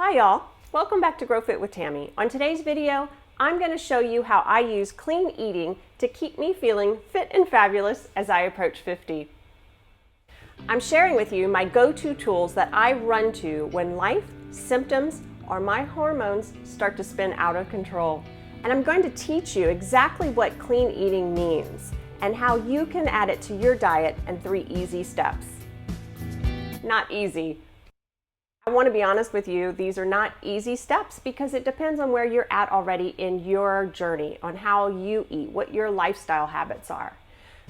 Hi y'all, welcome back to GroFit with Tammy. On today's video, I'm going to show you how I use clean eating to keep me feeling fit and fabulous as I approach 50. I'm sharing with you my go-to tools that I run to when life, symptoms, or my hormones start to spin out of control. And I'm going to teach you exactly what clean eating means and how you can add it to your diet in 3 easy steps. Not easy. I want to be honest with you, these are not easy steps because it depends on where you're at already in your journey, on how you eat, what your lifestyle habits are.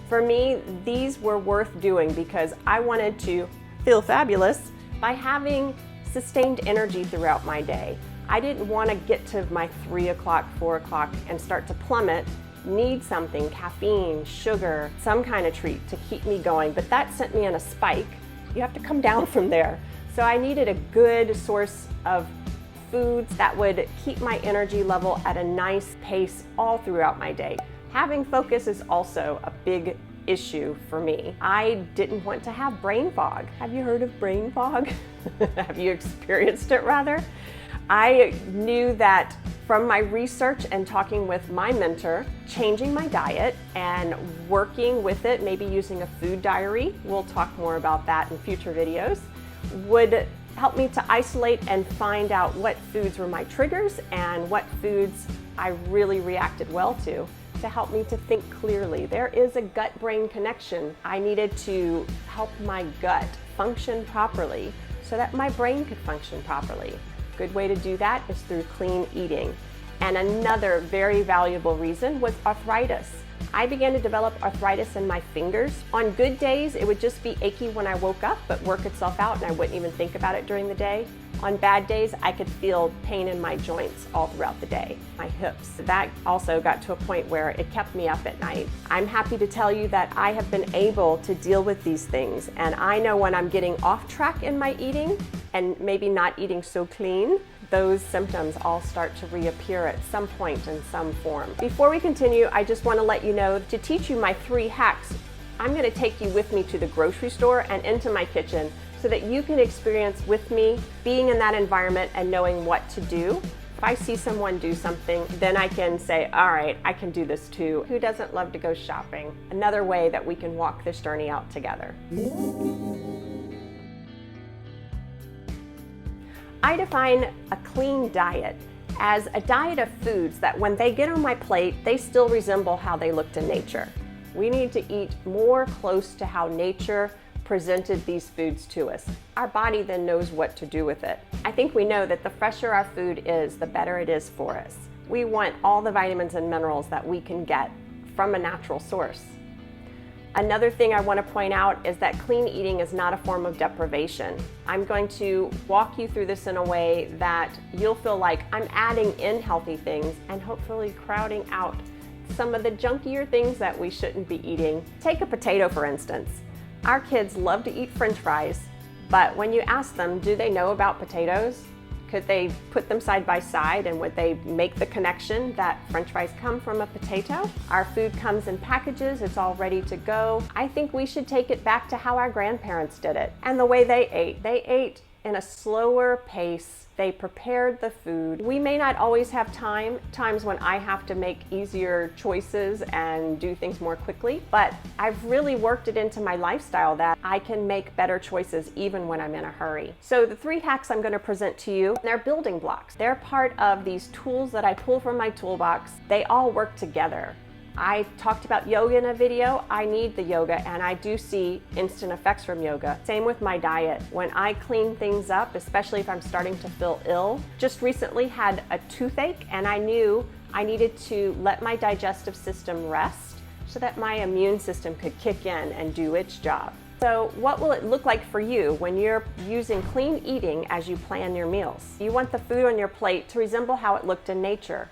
For me, these were worth doing because I wanted to feel fabulous by having sustained energy throughout my day. I didn't want to get to my 3 o'clock, 4 o'clock and start to plummet, need something, caffeine, sugar, some kind of treat to keep me going, but that sent me in a spike. You have to come down from there. So I needed a good source of foods that would keep my energy level at a nice pace all throughout my day. Having focus is also a big issue for me. I didn't want to have brain fog. Have you heard of brain fog? Have you experienced it rather? I knew that from my research and talking with my mentor, changing my diet and working with it, maybe using a food diary, we'll talk more about that in future videos, would help me to isolate and find out what foods were my triggers and what foods I really reacted well to help me to think clearly. There is a gut-brain connection. I needed to help my gut function properly so that my brain could function properly. A good way to do that is through clean eating. And another very valuable reason was arthritis. I began to develop arthritis in my fingers. On good days, it would just be achy when I woke up, but work itself out and I wouldn't even think about it during the day. On bad days, I could feel pain in my joints all throughout the day, my hips. That also got to a point where it kept me up at night. I'm happy to tell you that I have been able to deal with these things, and I know when I'm getting off track in my eating and maybe not eating so clean, those symptoms all start to reappear at some point in some form. Before we continue, I just want to let you know to teach you my 3 hacks, I'm going to take you with me to the grocery store and into my kitchen so that you can experience with me being in that environment and knowing what to do. If I see someone do something, then I can say, all right, I can do this too. Who doesn't love to go shopping? Another way that we can walk this journey out together. I define a clean diet as a diet of foods that when they get on my plate, they still resemble how they looked in nature. We need to eat more close to how nature presented these foods to us. Our body then knows what to do with it. I think we know that the fresher our food is, the better it is for us. We want all the vitamins and minerals that we can get from a natural source. Another thing I want to point out is that clean eating is not a form of deprivation. I'm going to walk you through this in a way that you'll feel like I'm adding in healthy things and hopefully crowding out some of the junkier things that we shouldn't be eating. Take a potato, for instance. Our kids love to eat French fries, but when you ask them, do they know about potatoes? Could they put them side by side and would they make the connection that French fries come from a potato? Our food comes in packages, it's all ready to go. I think we should take it back to how our grandparents did it and the way they ate. They ate in a slower pace. They prepared the food. We may not always have times when I have to make easier choices and do things more quickly, but I've really worked it into my lifestyle that I can make better choices even when I'm in a hurry. So the 3 hacks I'm going to present to you, they're building blocks. They're part of these tools that I pull from my toolbox. They all work together. I talked about yoga in a video. I need the yoga and I do see instant effects from yoga. Same with my diet. When I clean things up, especially if I'm starting to feel ill, just recently had a toothache and I knew I needed to let my digestive system rest so that my immune system could kick in and do its job. So what will it look like for you when you're using clean eating as you plan your meals? You want the food on your plate to resemble how it looked in nature.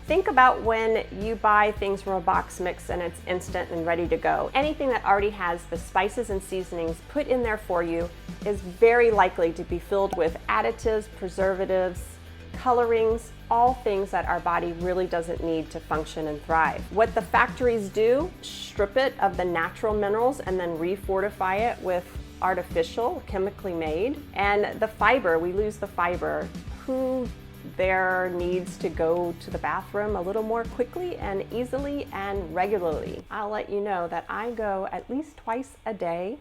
Think about when you buy things from a box mix and it's instant and ready to go. Anything that already has the spices and seasonings put in there for you is very likely to be filled with additives, preservatives, colorings, all things that our body really doesn't need to function and thrive. What the factories do, strip it of the natural minerals and then refortify it with artificial, chemically made. And the fiber, we lose the fiber. who there needs to go to the bathroom a little more quickly and easily and regularly. I'll let you know that I go at least twice a day,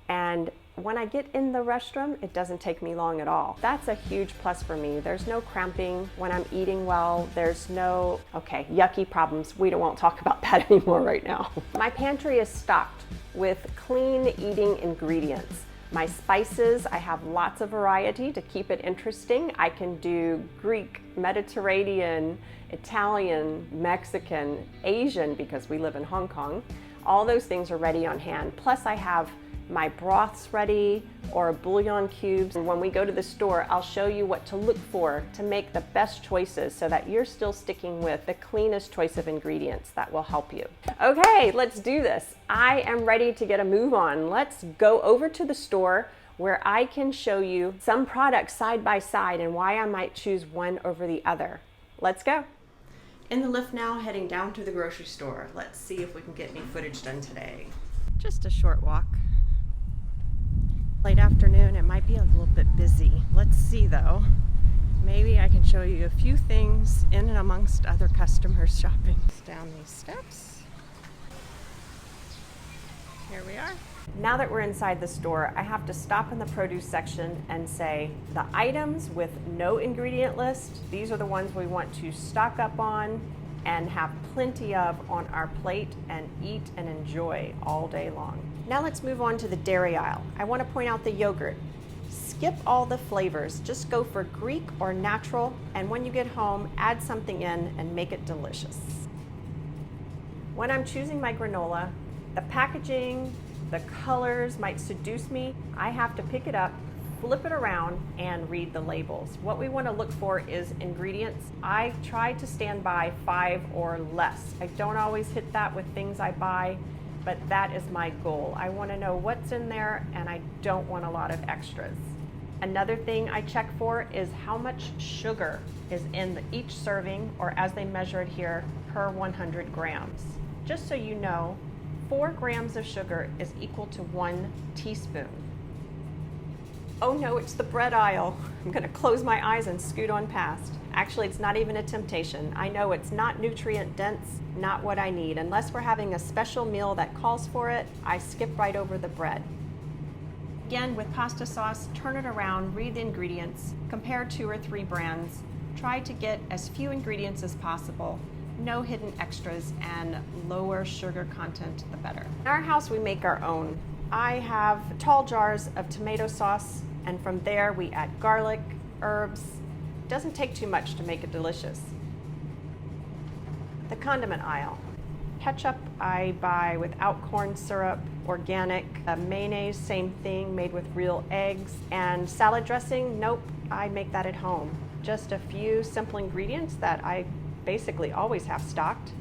and when I get in the restroom, it doesn't take me long at all. That's a huge plus for me. There's no cramping when I'm eating well. There's no, okay, yucky problems. We won't talk about that anymore right now. My pantry is stocked with clean eating ingredients. My spices, I have lots of variety to keep it interesting. I can do Greek, Mediterranean, Italian, Mexican, Asian, because we live in Hong Kong. All those things are ready on hand. Plus I have my broths ready or bouillon cubes. And when we go to the store, I'll show you what to look for to make the best choices so that you're still sticking with the cleanest choice of ingredients that will help you. Okay, let's do this. I am ready to get a move on. Let's go over to the store where I can show you some products side by side and why I might choose one over the other. Let's go. In the lift now, heading down to the grocery store. Let's see if we can get any footage done today. Just a short walk. Late afternoon, it might be a little bit busy. Let's see though. Maybe I can show you a few things in and amongst other customers shopping. Down these steps. Here we are. Now that we're inside the store, I have to stop in the produce section and say the items with no ingredient list, these are the ones we want to stock up on and have plenty of on our plate and eat and enjoy all day long. Now let's move on to the dairy aisle. I want to point out the yogurt. Skip all the flavors, just go for Greek or natural, and when you get home, add something in and make it delicious. When I'm choosing my granola, the packaging, the colors might seduce me. I have to pick it up, flip it around, and read the labels. What we want to look for is ingredients. I try to stand by 5 or less. I don't always hit that with things I buy, but that is my goal. I want to know what's in there, and I don't want a lot of extras. Another thing I check for is how much sugar is in each serving, or as they measure it here, per 100 grams. Just so you know, 4 grams of sugar is equal to 1 teaspoon. Oh no, it's the bread aisle. I'm gonna close my eyes and scoot on past. Actually, it's not even a temptation. I know it's not nutrient dense, not what I need. Unless we're having a special meal that calls for it, I skip right over the bread. Again, with pasta sauce, turn it around, read the ingredients, compare 2 or 3 brands, try to get as few ingredients as possible, no hidden extras, and lower sugar content, the better. In our house, we make our own. I have tall jars of tomato sauce, and from there we add garlic, herbs. It doesn't take too much to make it delicious. The condiment aisle. Ketchup I buy without corn syrup, organic. Mayonnaise, same thing, made with real eggs. And salad dressing, nope, I make that at home. Just a few simple ingredients that I basically always have stocked,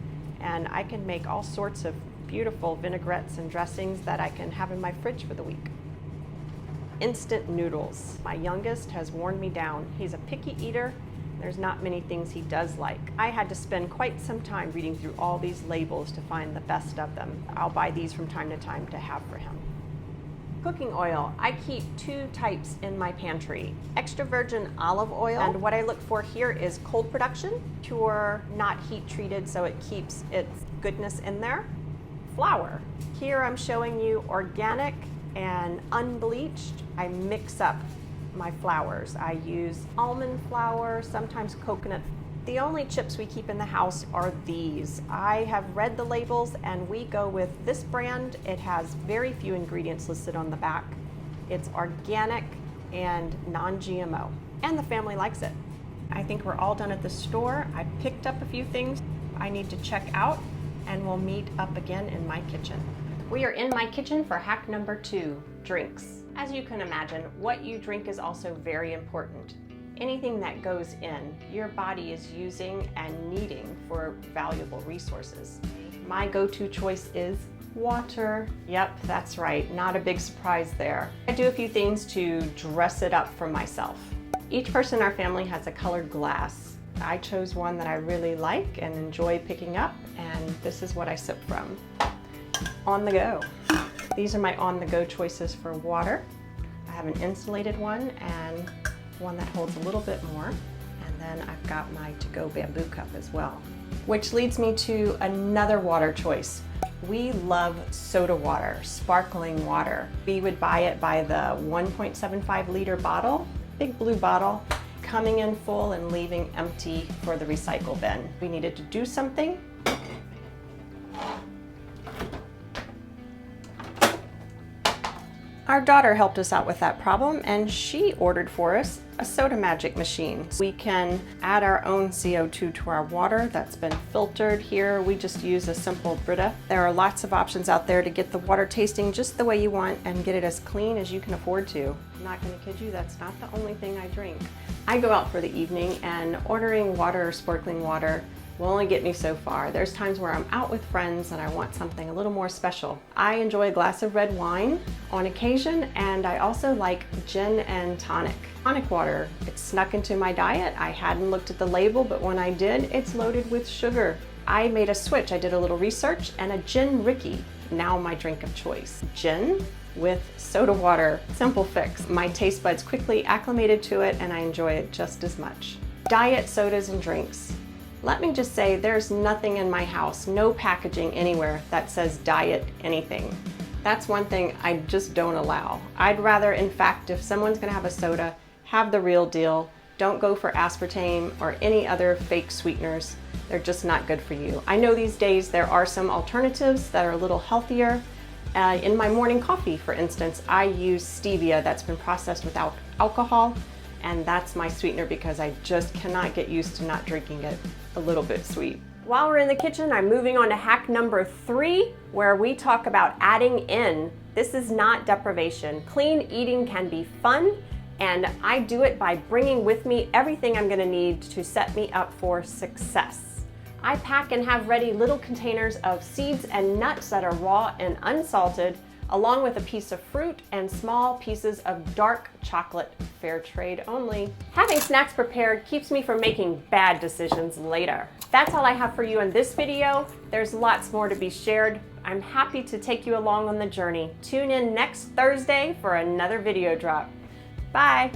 and I can make all sorts of beautiful vinaigrettes and dressings that I can have in my fridge for the week. Instant noodles. My youngest has worn me down. He's a picky eater. There's not many things he does like. I had to spend quite some time reading through all these labels to find the best of them. I'll buy these from time to time to have for him. Cooking oil. I keep 2 types in my pantry. Extra virgin olive oil, and what I look for here is cold production, pure, not heat treated, so it keeps its goodness in there. Flour. Here I'm showing you organic and unbleached. I mix up my flours. I use almond flour, sometimes coconut. The only chips we keep in the house are these. I have read the labels and we go with this brand. It has very few ingredients listed on the back. It's organic and non-GMO, and the family likes it. I think we're all done at the store. I picked up a few things I need to check out, and we'll meet up again in my kitchen. We are in my kitchen for hack number 2, drinks. As you can imagine, what you drink is also very important. Anything that goes in, your body is using and needing for valuable resources. My go-to choice is water. Yep, that's right, not a big surprise there. I do a few things to dress it up for myself. Each person in our family has a colored glass. I chose one that I really like and enjoy picking up, and this is what I sip from. On the go. These are my on-the-go choices for water. I have an insulated one and one that holds a little bit more. And then I've got my to-go bamboo cup as well. Which leads me to another water choice. We love soda water, sparkling water. We would buy it by the 1.75 liter bottle, big blue bottle, coming in full and leaving empty for the recycle bin. We needed to do something. Our daughter helped us out with that problem, and she ordered for us a Soda Magic machine. We can add our own CO2 to our water that's been filtered. Here we just use a simple Brita. There are lots of options out there to get the water tasting just the way you want and get it as clean as you can afford to. I'm not going to kid you, that's not the only thing I drink. I go out for the evening, and ordering water or sparkling water will only get me so far. There's times where I'm out with friends and I want something a little more special. I enjoy a glass of red wine on occasion, and I also like gin and tonic. Tonic water, it's snuck into my diet. I hadn't looked at the label, but when I did, it's loaded with sugar. I made a switch. I did a little research, and a gin Ricky, now my drink of choice. Gin with soda water, simple fix. My taste buds quickly acclimated to it, and I enjoy it just as much. Diet sodas and drinks. Let me just say, there's nothing in my house, no packaging anywhere that says diet anything. That's one thing I just don't allow. I'd rather, in fact, if someone's gonna have a soda, have the real deal. Don't go for aspartame or any other fake sweeteners. They're just not good for you. I know these days there are some alternatives that are a little healthier. In my morning coffee, for instance, I use stevia that's been processed without alcohol, and that's my sweetener because I just cannot get used to not drinking it a little bit sweet. While we're in the kitchen, I'm moving on to hack number 3, where we talk about adding in. This is not deprivation. Clean eating can be fun, and I do it by bringing with me everything I'm gonna need to set me up for success. I pack and have ready little containers of seeds and nuts that are raw and unsalted, along with a piece of fruit and small pieces of dark chocolate, fair trade only. Having snacks prepared keeps me from making bad decisions later. That's all I have for you in this video. There's lots more to be shared. I'm happy to take you along on the journey. Tune in next Thursday for another video drop. Bye.